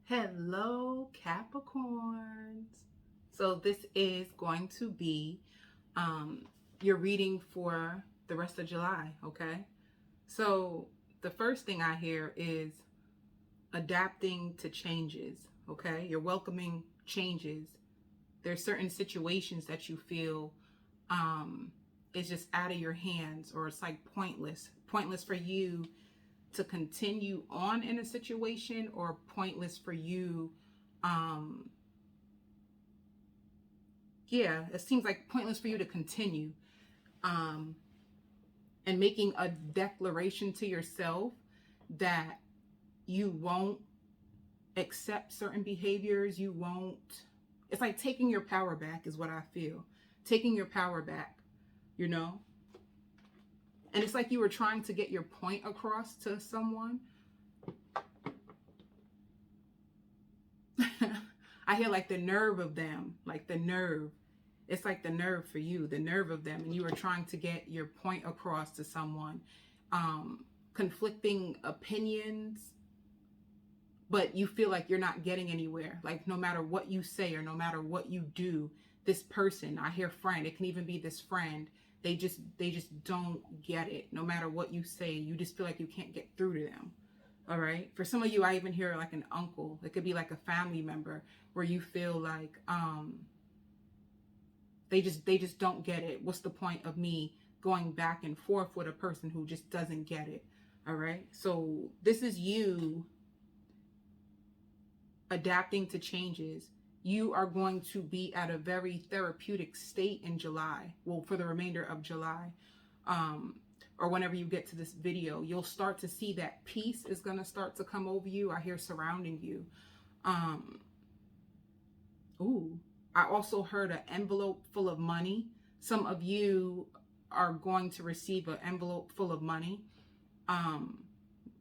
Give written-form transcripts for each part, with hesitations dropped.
Hello, Capricorns. So this is going to be your reading for the rest of July, okay? So the first thing I hear is adapting to changes, okay? You're welcoming changes. There's certain situations that you feel is just out of your hands, or it's like pointless for you to continue on in a situation, or pointless for you it seems like pointless for you to continue, and making a declaration to yourself that you won't accept certain behaviors. You won't, it's like taking your power back is what I feel. Taking your power back, you know? And it's like you were trying to get your point across to someone. I hear like the nerve of them, like the nerve. It's like the nerve for you, the nerve of them. And you were trying to get your point across to someone. Conflicting opinions, but you feel like you're not getting anywhere. Like no matter what you say or no matter what you do, this person, I hear friend, it can even be this friend, they just don't get it. No matter what you say, you just feel like you can't get through to them. All right. For some of you, I even hear like an uncle. It could be like a family member where you feel like they just don't get it. What's the point of me going back and forth with a person who just doesn't get it? All right. So this is you adapting to changes. You are going to be at a very therapeutic state in July. Well, for the remainder of July. Or whenever you get to this video, you'll start to see that peace is going to start to come over you. I hear surrounding you. Ooh, I also heard an envelope full of money. Some of you are going to receive an envelope full of money.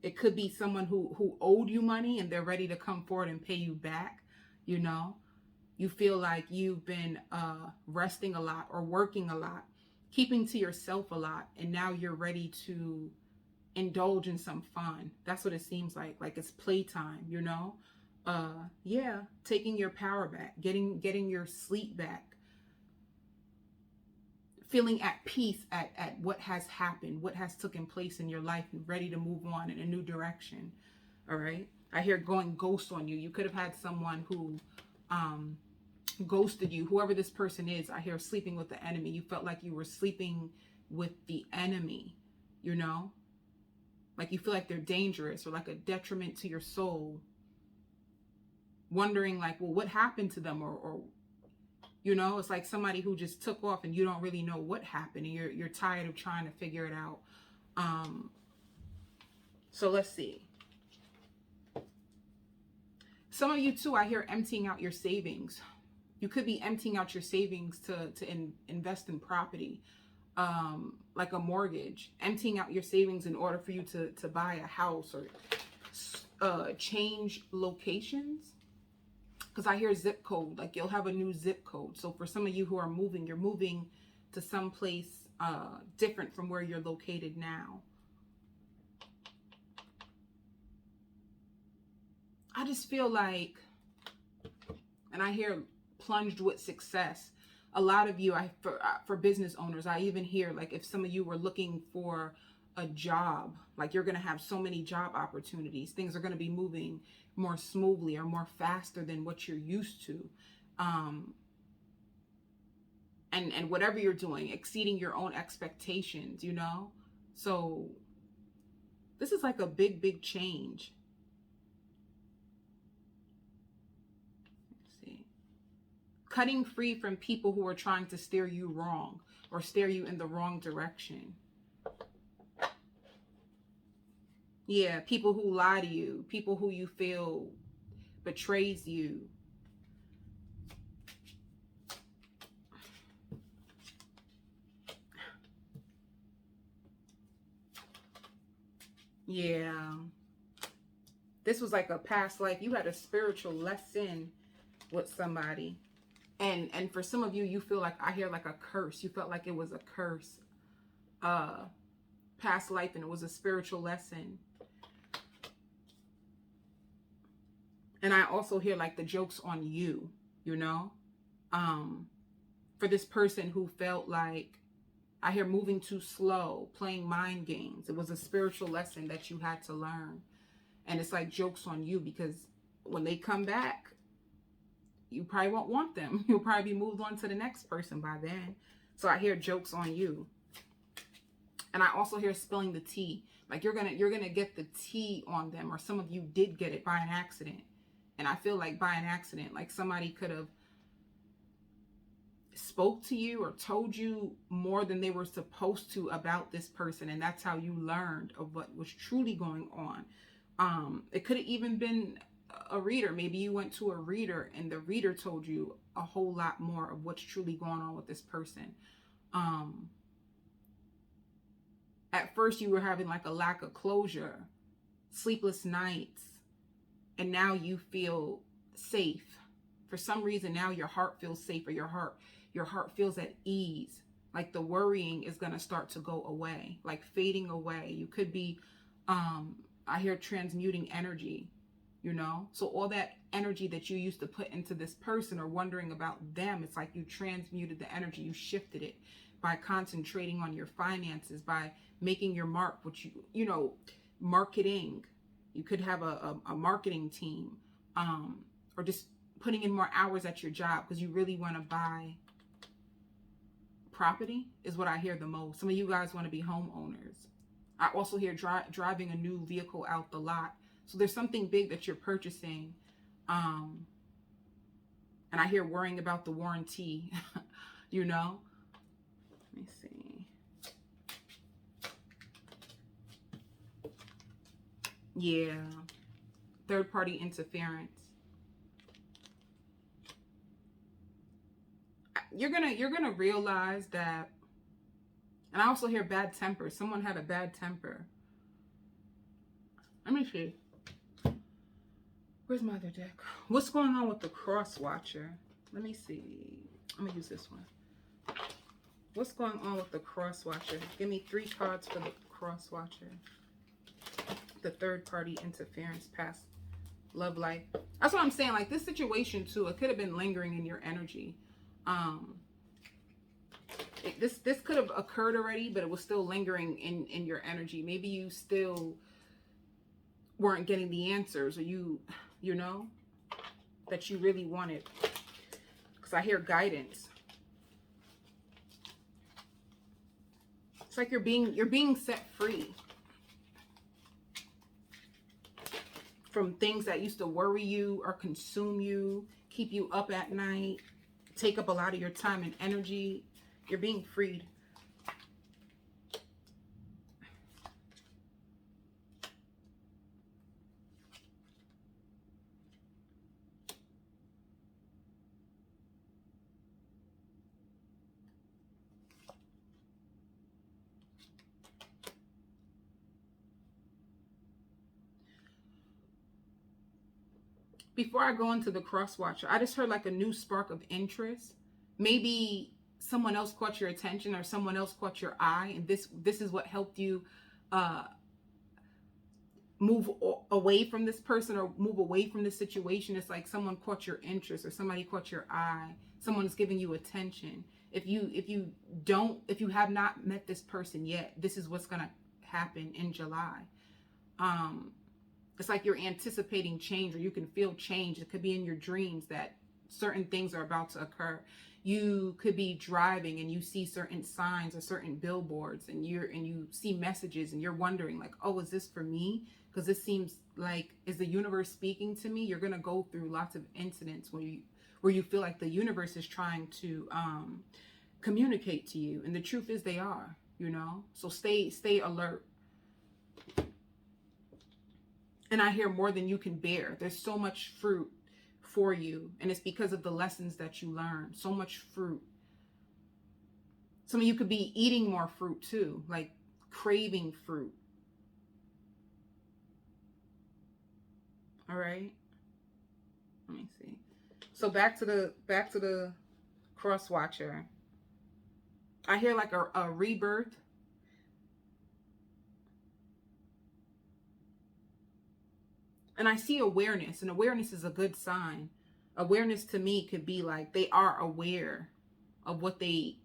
It could be someone who owed you money and they're ready to come forward and pay you back. You know, you feel like you've been resting a lot or working a lot, keeping to yourself a lot, and now you're ready to indulge in some fun. That's what it seems like it's playtime, you know? Yeah, taking your power back, getting your sleep back, feeling at peace at what has happened, what has taken place in your life, and ready to move on in a new direction. All right. I hear going ghost on you. You could have had someone who ghosted you, whoever this person is. I hear sleeping with the enemy. You felt like you were sleeping with the enemy, you know, like you feel like they're dangerous or like a detriment to your soul, wondering like, well, what happened to them? Or you know, it's like somebody who just took off and you don't really know what happened, and you're tired of trying to figure it out. So let's see. Some of you too, I hear emptying out your savings. You could be emptying out your savings to invest in property, like a mortgage, emptying out your savings in order for you to buy a house or change locations. Because I hear zip code, like you'll have a new zip code. So for some of you who are moving, you're moving to some place different from where you're located now. I just feel like, and I hear plunged with success. A lot of you, for business owners, I even hear like if some of you were looking for a job, like you're going to have so many job opportunities. Things are going to be moving more smoothly or more faster than what you're used to. And whatever you're doing, exceeding your own expectations, you know? So this is like a big change. Let's see. Cutting free from people who are trying to steer you wrong or steer you in the wrong direction. Yeah, people who lie to you, people who you feel betrays you. Yeah. This was like a past life. You had a spiritual lesson with somebody. And for some of you, you feel like, I hear like a curse. You felt like it was a curse. Past life, and it was a spiritual lesson. And I also hear like the joke's on you, you know, for this person who felt like, I hear moving too slow, playing mind games. It was a spiritual lesson that you had to learn. And it's like joke's on you, because when they come back, you probably won't want them. You'll probably be moved on to the next person by then. So I hear joke's on you. And I also hear spilling the tea. Like you're gonna get the tea on them, or some of you did get it by an accident. And I feel like by an accident, like somebody could have spoke to you or told you more than they were supposed to about this person, and that's how you learned of what was truly going on. It could have even been a reader. Maybe you went to a reader and the reader told you a whole lot more of what's truly going on with this person. At first you were having like a lack of closure, sleepless nights, and now you feel safe. For some reason now your heart feels safe, or your heart feels at ease. Like the worrying is going to start to go away, like fading away. You could be, I hear transmuting energy, you know? So all that energy that you used to put into this person or wondering about them, it's like you transmuted the energy, you shifted it by concentrating on your finances, by making your mark, which you know, marketing. You could have a marketing team, or just putting in more hours at your job because you really want to buy property is what I hear the most. Some of you guys want to be homeowners. I also hear driving a new vehicle out the lot. So there's something big that you're purchasing. And I hear worrying about the warranty, you know. Let me see. Yeah. Third party interference. You're gonna realize that. And I also hear bad temper. Someone had a bad temper. Let me see. Where's my other deck? What's going on with the cross watcher? Let me see. I'm gonna use this one. What's going on with the cross watcher? Give me 3 cards for the cross watcher. The third party interference, past love life. That's what I'm saying. Like this situation too, it could have been lingering in your energy. This could have occurred already, but it was still lingering in your energy. Maybe you still weren't getting the answers, or you know, that you really wanted. Because I hear guidance. It's like you're being set free from things that used to worry you or consume you, keep you up at night, take up a lot of your time and energy. You're being freed. Before I go into the cross watcher, I just heard like a new spark of interest. Maybe someone else caught your attention, or someone else caught your eye, and this is what helped you move away from this person, or move away from this situation. It's like someone caught your interest, or somebody caught your eye. Someone's giving you attention. If you have not met this person yet, this is what's gonna happen in July. It's like you're anticipating change, or you can feel change. It could be in your dreams that certain things are about to occur. You could be driving and you see certain signs or certain billboards, and you see messages, and you're wondering like, oh, is this for me? Because this seems like, is the universe speaking to me? You're gonna go through lots of incidents where you feel like the universe is trying to communicate to you, and the truth is they are, you know. So stay alert. And I hear more than you can bear. There's so much fruit for you, and it's because of the lessons that you learn. So much fruit. Some of you could be eating more fruit too, like craving fruit. All right. Let me see. So back to the cross watcher. I hear like a rebirth. And I see awareness, and awareness is a good sign. Awareness to me could be like they are aware of what they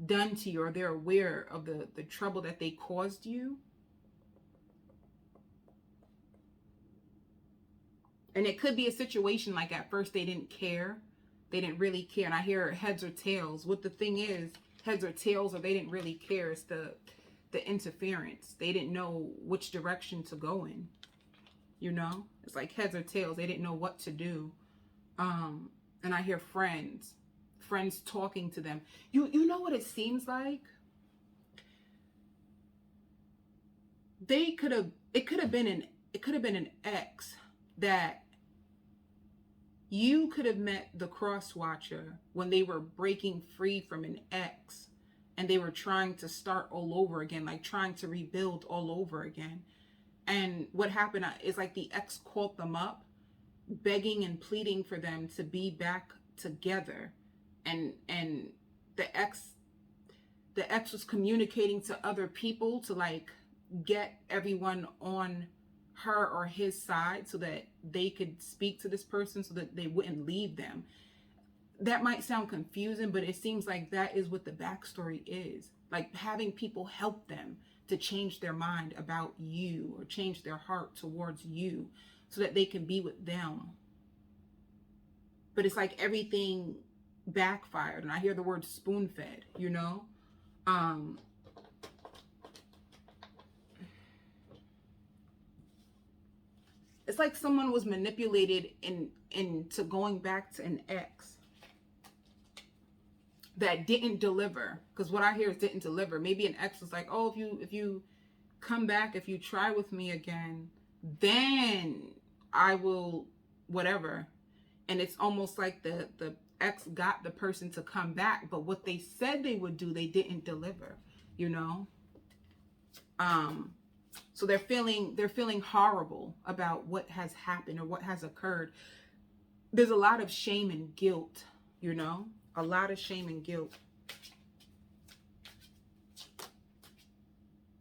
done to you, or they're aware of the trouble that they caused you. And it could be a situation like at first they didn't care. They didn't really care. And I hear heads or tails. What the thing is, heads or tails, or they didn't really care. It's the interference. They didn't know which direction to go in. You know? It's like heads or tails. They didn't know what to do. And I hear friends talking to them. You know what it seems like? It could have been an ex that you could have met the cross watcher when they were breaking free from an ex and they were trying to start all over again, like trying to rebuild all over again. And what happened is like the ex called them up, begging and pleading for them to be back together. And the ex was communicating to other people to like get everyone on her or his side so that they could speak to this person so that they wouldn't leave them. That might sound confusing, but it seems like that is what the backstory is. Like having people help them to change their mind about you or change their heart towards you so that they can be with them. But it's like everything backfired. And I hear the word spoon-fed, you know? It's like someone was manipulated into going back to an ex that didn't deliver. Because what I hear is didn't deliver. Maybe an ex was like, oh, if you come back, if you try with me again, then I will whatever. And it's almost like the ex got the person to come back, but what they said they would do, they didn't deliver, you know? So they're feeling horrible about what has happened or what has occurred. There's a lot of shame and guilt, you know? A lot of shame and guilt.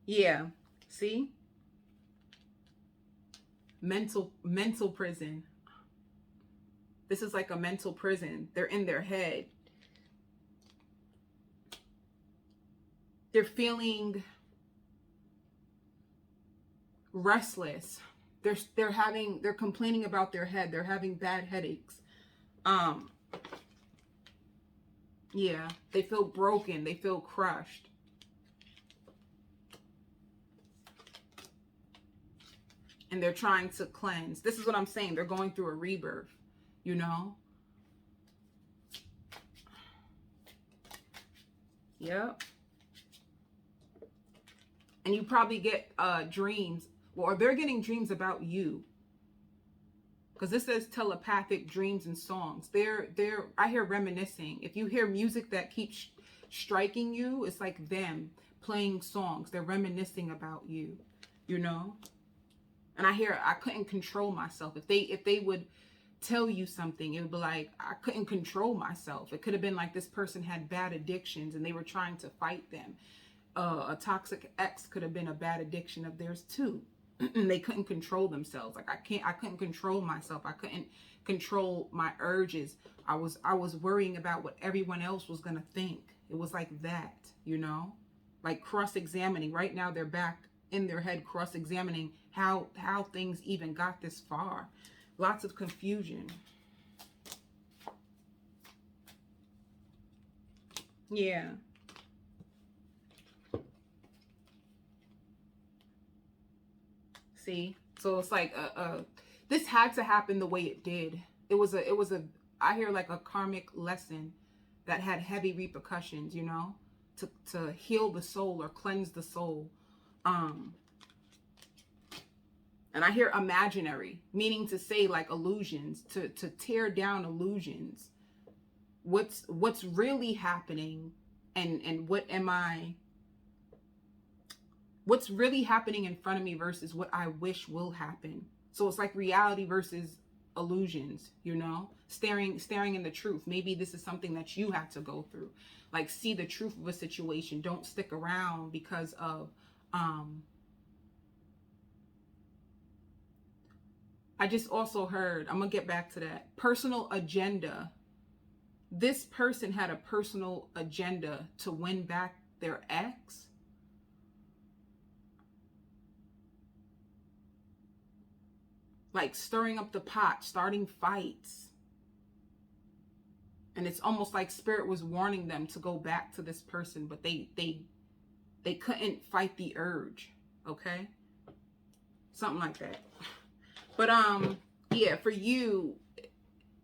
Yeah, see? Mental prison. This is like a mental prison. They're in their head. They're feeling restless. They're complaining about their head. They're having bad headaches. Yeah, they feel broken. They feel crushed. And they're trying to cleanse. This is what I'm saying. They're going through a rebirth, you know? Yep. And you probably get dreams, or they're getting dreams about you. Because this says telepathic dreams and songs. I hear reminiscing. If you hear music that keeps striking you, it's like them playing songs. They're reminiscing about you, you know? And I hear I couldn't control myself. If they would tell you something, it would be like, I couldn't control myself. It could have been like this person had bad addictions and they were trying to fight them. A toxic ex could have been a bad addiction of theirs too. They couldn't control themselves. Like I couldn't control myself. I couldn't control my urges. I was worrying about what everyone else was gonna think. It was like that, you know? Like cross-examining. Right now they're back in their head cross-examining how things even got this far. Lots of confusion. Yeah. See? So it's like this had to happen the way it did. It was a I hear like a karmic lesson that had heavy repercussions, you know, to heal the soul or cleanse the soul. And I hear imaginary, meaning to say like illusions, to tear down illusions. What's really happening and what's really happening in front of me versus what I wish will happen. So it's like reality versus illusions, you know, staring in the truth. Maybe this is something that you have to go through, like see the truth of a situation. Don't stick around because of I just also heard, I'm going to get back to that. Personal agenda. This person had a personal agenda to win back their ex. Like stirring up the pot, starting fights. And it's almost like spirit was warning them to go back to this person, but they couldn't fight the urge, okay? Something like that. But yeah, for you,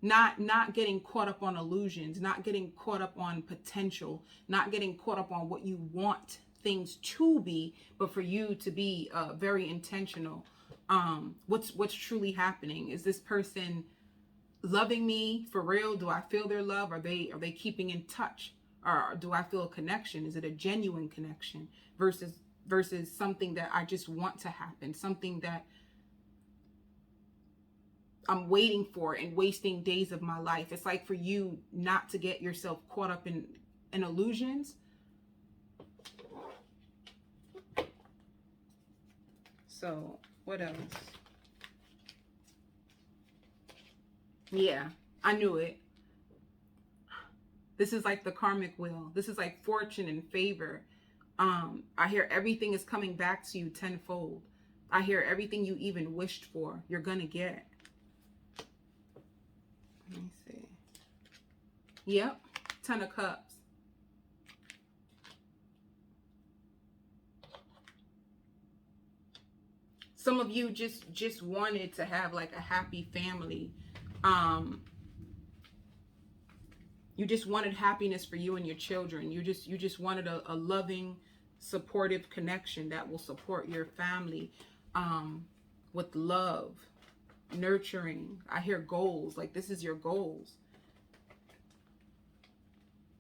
not getting caught up on illusions, not getting caught up on potential, not getting caught up on what you want things to be, but for you to be very intentional. What's truly happening? Is this person loving me for real? Do I feel their love? Are they keeping in touch? Or do I feel a connection? Is it a genuine connection versus something that I just want to happen, something that I'm waiting for and wasting days of my life? It's like for you not to get yourself caught up in illusions. So what else? Yeah, I knew it. This is like the karmic wheel. This is like fortune and favor. I hear everything is coming back to you tenfold. I hear everything you even wished for, you're gonna get. Let me see. Yep, 10 of Cups. Some of you just wanted to have like a happy family. You just wanted happiness for you and your children. You just wanted a loving, supportive connection that will support your family with love, nurturing. I hear goals, like this is your goals.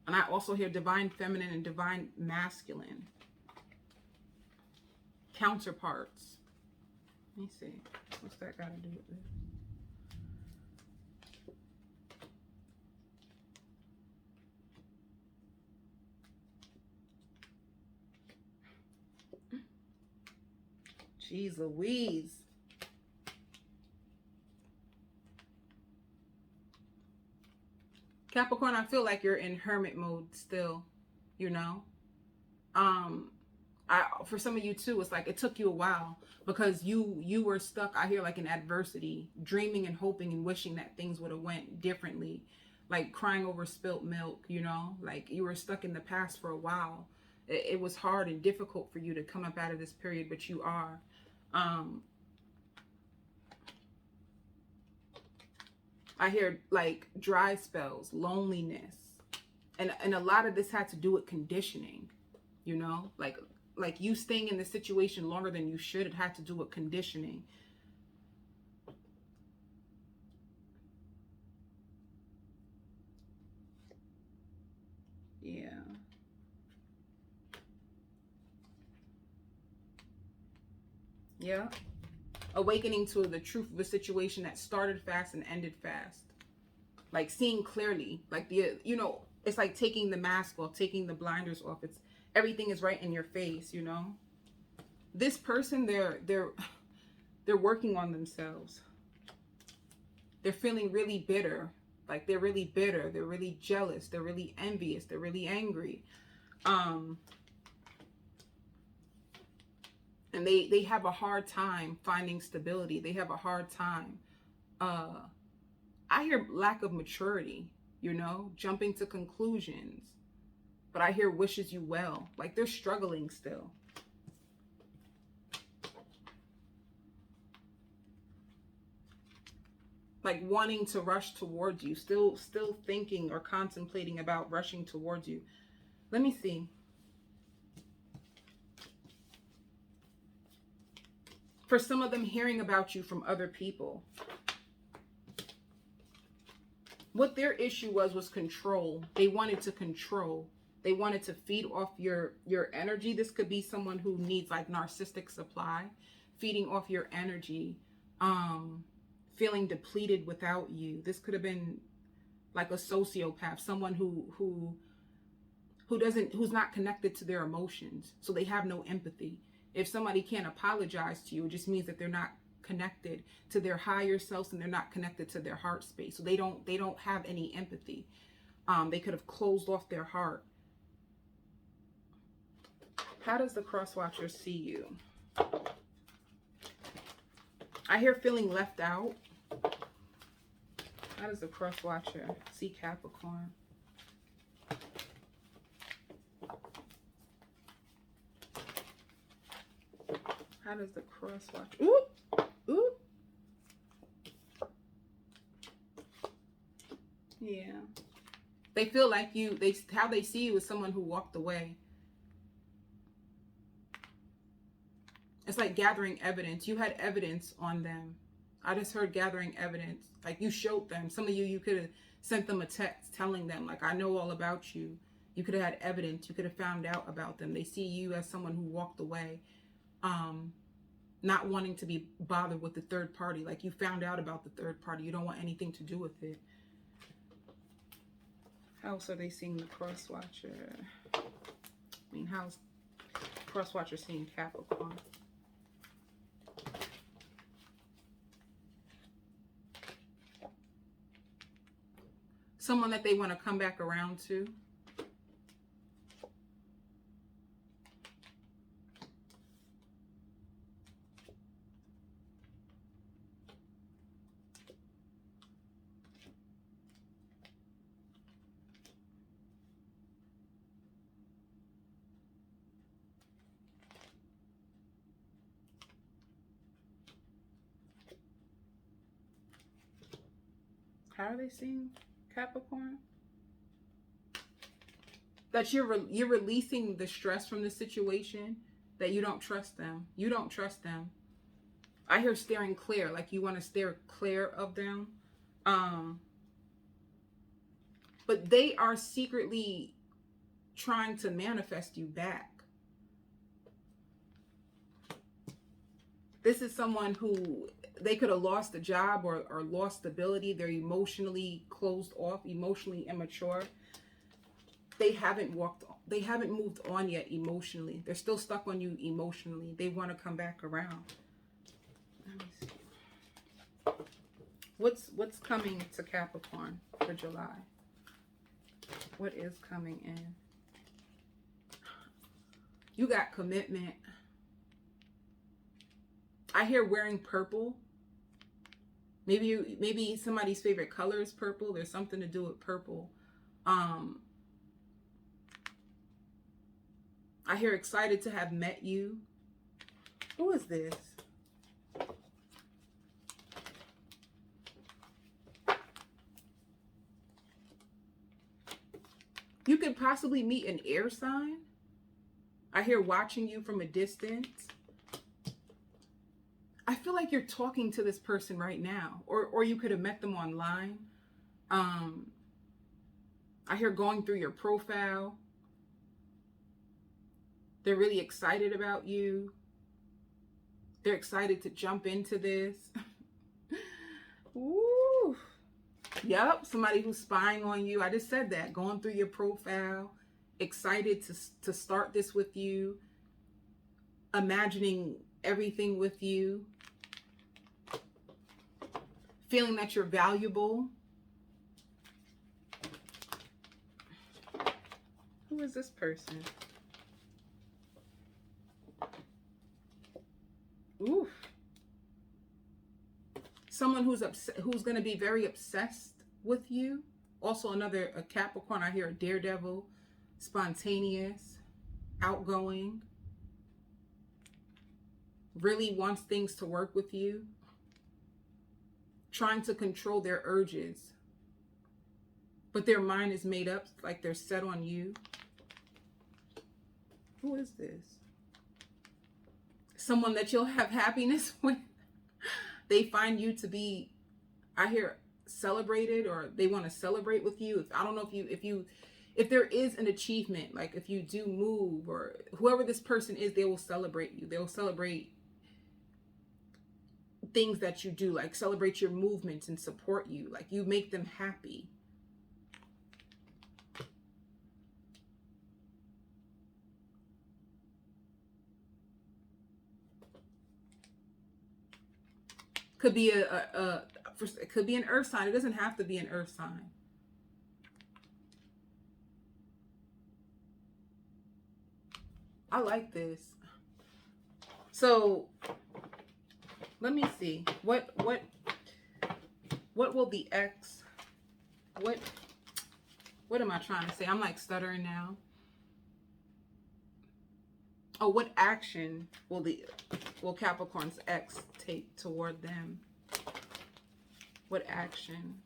And I also hear divine feminine and divine masculine. Counterparts. Let me see. What's that got to do with this? Jeez Louise. Capricorn, I feel like you're in hermit mode still, you know. For some of you too, it's like it took you a while because you were stuck, I hear, like in adversity, dreaming and hoping and wishing that things would have went differently, like crying over spilt milk, you know, like you were stuck in the past for a while. It was hard and difficult for you to come up out of this period, but you are. I hear like dry spells, loneliness, and a lot of this had to do with conditioning, you know, like you staying in the situation longer than you should. It had to do with conditioning. Yeah. Yeah. Awakening to the truth of a situation that started fast and ended fast. Like seeing clearly, like you know, it's like taking the mask off, taking the blinders off. It's everything is right in your face, you know. This person, they're working on themselves. They're feeling really bitter. Like they're really bitter. They're really jealous. They're really envious. They're really angry. And they have a hard time finding stability. They have a hard time. I hear lack of maturity, you know, jumping to conclusions. But I hear wishes you well. Like they're struggling still. Like wanting to rush towards you. Still thinking or contemplating about rushing towards you. Let me see. For some of them, hearing about you from other people. What their issue was control. They wanted to control. They wanted to feed off your energy. This could be someone who needs like narcissistic supply, feeding off your energy, feeling depleted without you. This could have been like a sociopath, someone who's not connected to their emotions, so they have no empathy. If somebody can't apologize to you, it just means that they're not connected to their higher selves, and they're not connected to their heart space. So they don't have any empathy. They could have closed off their heart. How does the cross watcher see you? I hear feeling left out. How does the cross watcher see Capricorn? How does the cross watcher? Ooh, ooh. Yeah. They feel like you. How they see you is someone who walked away. It's like gathering evidence. You had evidence on them. I just heard gathering evidence. Like you showed them. Some of you could have sent them a text telling them, like, I know all about you. You could have had evidence. You could have found out about them. They see you as someone who walked away, not wanting to be bothered with the third party. Like you found out about the third party. You don't want anything to do with it. How else are they seeing the cross watcher? I mean, how's cross watcher seeing Capricorn? Someone that they want to come back around to. How are they seeing Capricorn? That you're releasing the stress from the situation, that you don't trust them. You don't trust them. I hear steering clear, like you want to steer clear of them. But they are secretly trying to manifest you back. This is someone who they could have lost a job or lost stability. They're emotionally closed off, emotionally immature. They haven't moved on yet emotionally. They're still stuck on you emotionally. They want to come back around. Let me see. What's coming to Capricorn for July? What is coming in? You got commitment. I hear wearing purple. Maybe somebody's favorite color is purple. There's something to do with purple. I hear excited to have met you. Who is this? You could possibly meet an air sign. I hear watching you from a distance. I feel like you're talking to this person right now, or you could have met them online. I hear going through your profile. They're really excited about you. They're excited to jump into this. Ooh. Yep, somebody who's spying on you. I just said that. Going through your profile. Excited to start this with you. Imagining everything with you. Feeling that you're valuable. Who is this person? Oof. Someone who's going to be very obsessed with you. Also a Capricorn. I hear a daredevil, spontaneous, outgoing. Really wants things to work with you. Trying to control their urges. But their mind is made up, like they're set on you. Who is this? Someone that you'll have happiness with. They find you to be, I hear, celebrated, or they want to celebrate with you. I don't know if there is an achievement, like if you do move, or whoever this person is, they will celebrate you. They will celebrate things that you do, like celebrate your movements and support you. Like you make them happy. Could be it could be an earth sign. It doesn't have to be an earth sign. I like this. So let me see. What will the ex, what am I trying to say? I'm like stuttering now. Oh, what action will Capricorn's ex take toward them? What action?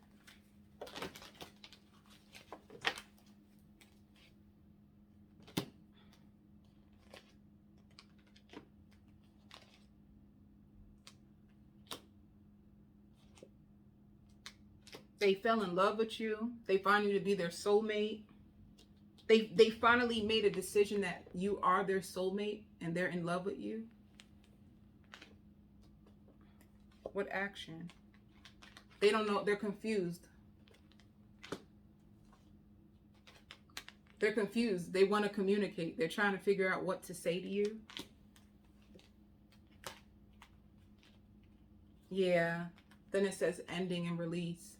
They fell in love with you. They find you to be their soulmate. They finally made a decision that you are their soulmate and they're in love with you. What action? They don't know. They're confused. They're confused. They want to communicate. They're trying to figure out what to say to you. Yeah. Then it says ending and release.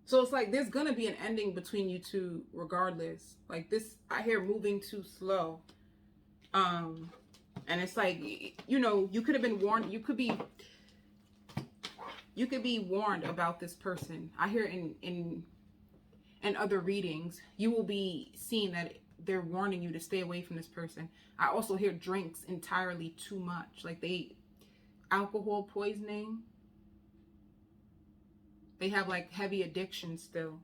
So it's like there's going to be an ending between you two regardless. Like this, I hear moving too slow. And it's like, you know, you could have been warned. You could be warned about this person. I hear in other readings, you will be seeing that they're warning you to stay away from this person. I also hear drinks entirely too much. Like alcohol poisoning. They have like heavy addiction still.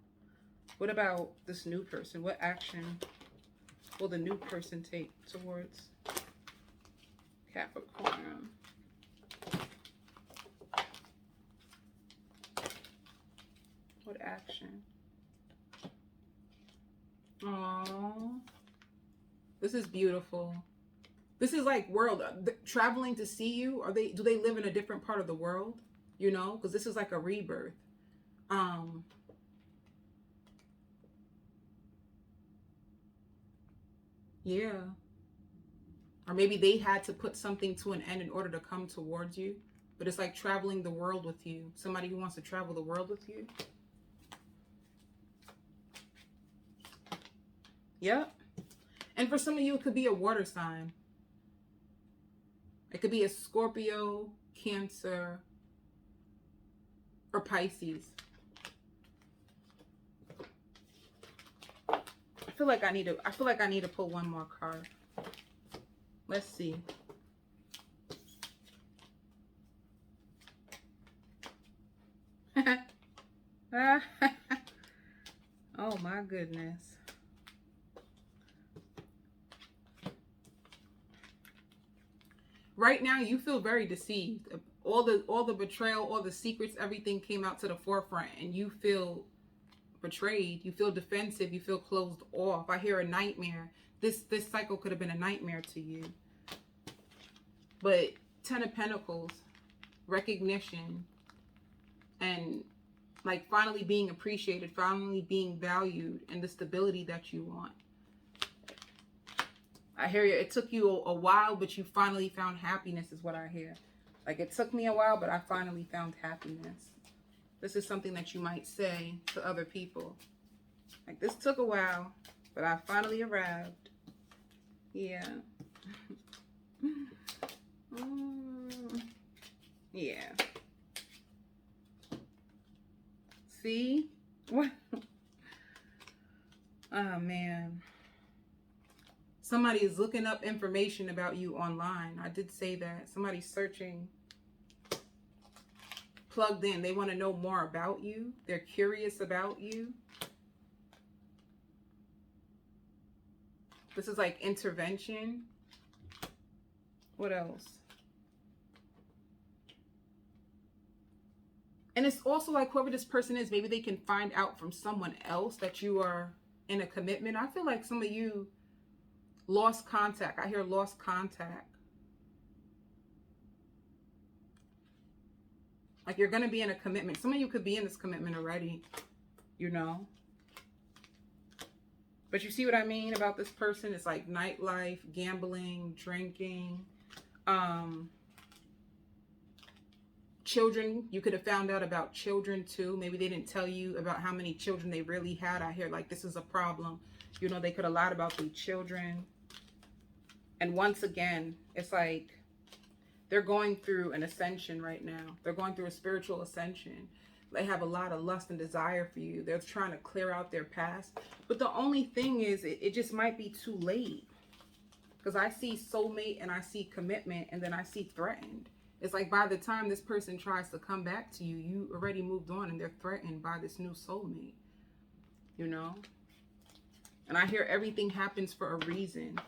What about this new person? What action will the new person take towards Capricorn? What action? Oh, this is beautiful. This is like world traveling to see you. Do they live in a different part of the world? You know, because this is like a rebirth. Yeah. Or maybe they had to put something to an end in order to come towards you. But it's like traveling the world with you. Somebody who wants to travel the world with you. Yep. And for some of you, it could be a water sign. It could be a Scorpio, Cancer, or Pisces. I feel like I need to pull one more card. Let's see. Oh my goodness. Right now you feel very deceived. All the betrayal, all the secrets, everything came out to the forefront and you feel betrayed. You feel defensive. You feel closed off. I hear a nightmare. This cycle could have been a nightmare to you. But 10 of Pentacles, recognition, and like finally being appreciated, finally being valued, and the stability that you want. I hear you. It took you a while, but you finally found happiness is what I hear. Like it took me a while, but I finally found happiness. This is something that you might say to other people. Like this took a while, but I finally arrived. Yeah. Yeah. See? What? Oh, man. Somebody is looking up information about you online. I did say that. Somebody's searching. Plugged in. They want to know more about you. They're curious about you. This is like intervention. What else? And it's also like whoever this person is, maybe they can find out from someone else that you are in a commitment. I feel like some of you lost contact. I hear lost contact. Like you're going to be in a commitment. Some of you could be in this commitment already, you know. But you see what I mean about this person? It's like nightlife, gambling, drinking, Children, you could have found out about children too. Maybe they didn't tell you about how many children they really had. I hear like this is a problem. You know, they could have lied about the children. And once again, it's like they're going through an ascension right now. They're going through a spiritual ascension. They have a lot of lust and desire for you. They're trying to clear out their past. But the only thing is, it just might be too late. Because I see soulmate and I see commitment and then I see threatened. It's like by the time this person tries to come back to you, you already moved on and they're threatened by this new soulmate. You know? And I hear everything happens for a reason.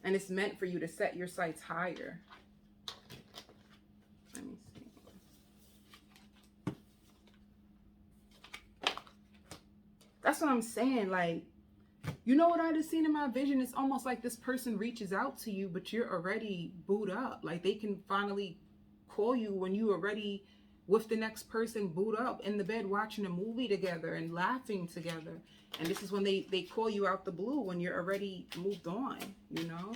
And it's meant for you to set your sights higher. Let me see. That's what I'm saying. Like, you know what I just seen in my vision? It's almost like this person reaches out to you, but you're already booed up. Like they can finally call you when you already with the next person booed up in the bed watching a movie together and laughing together. And this is when they call you out the blue when you're already moved on, you know?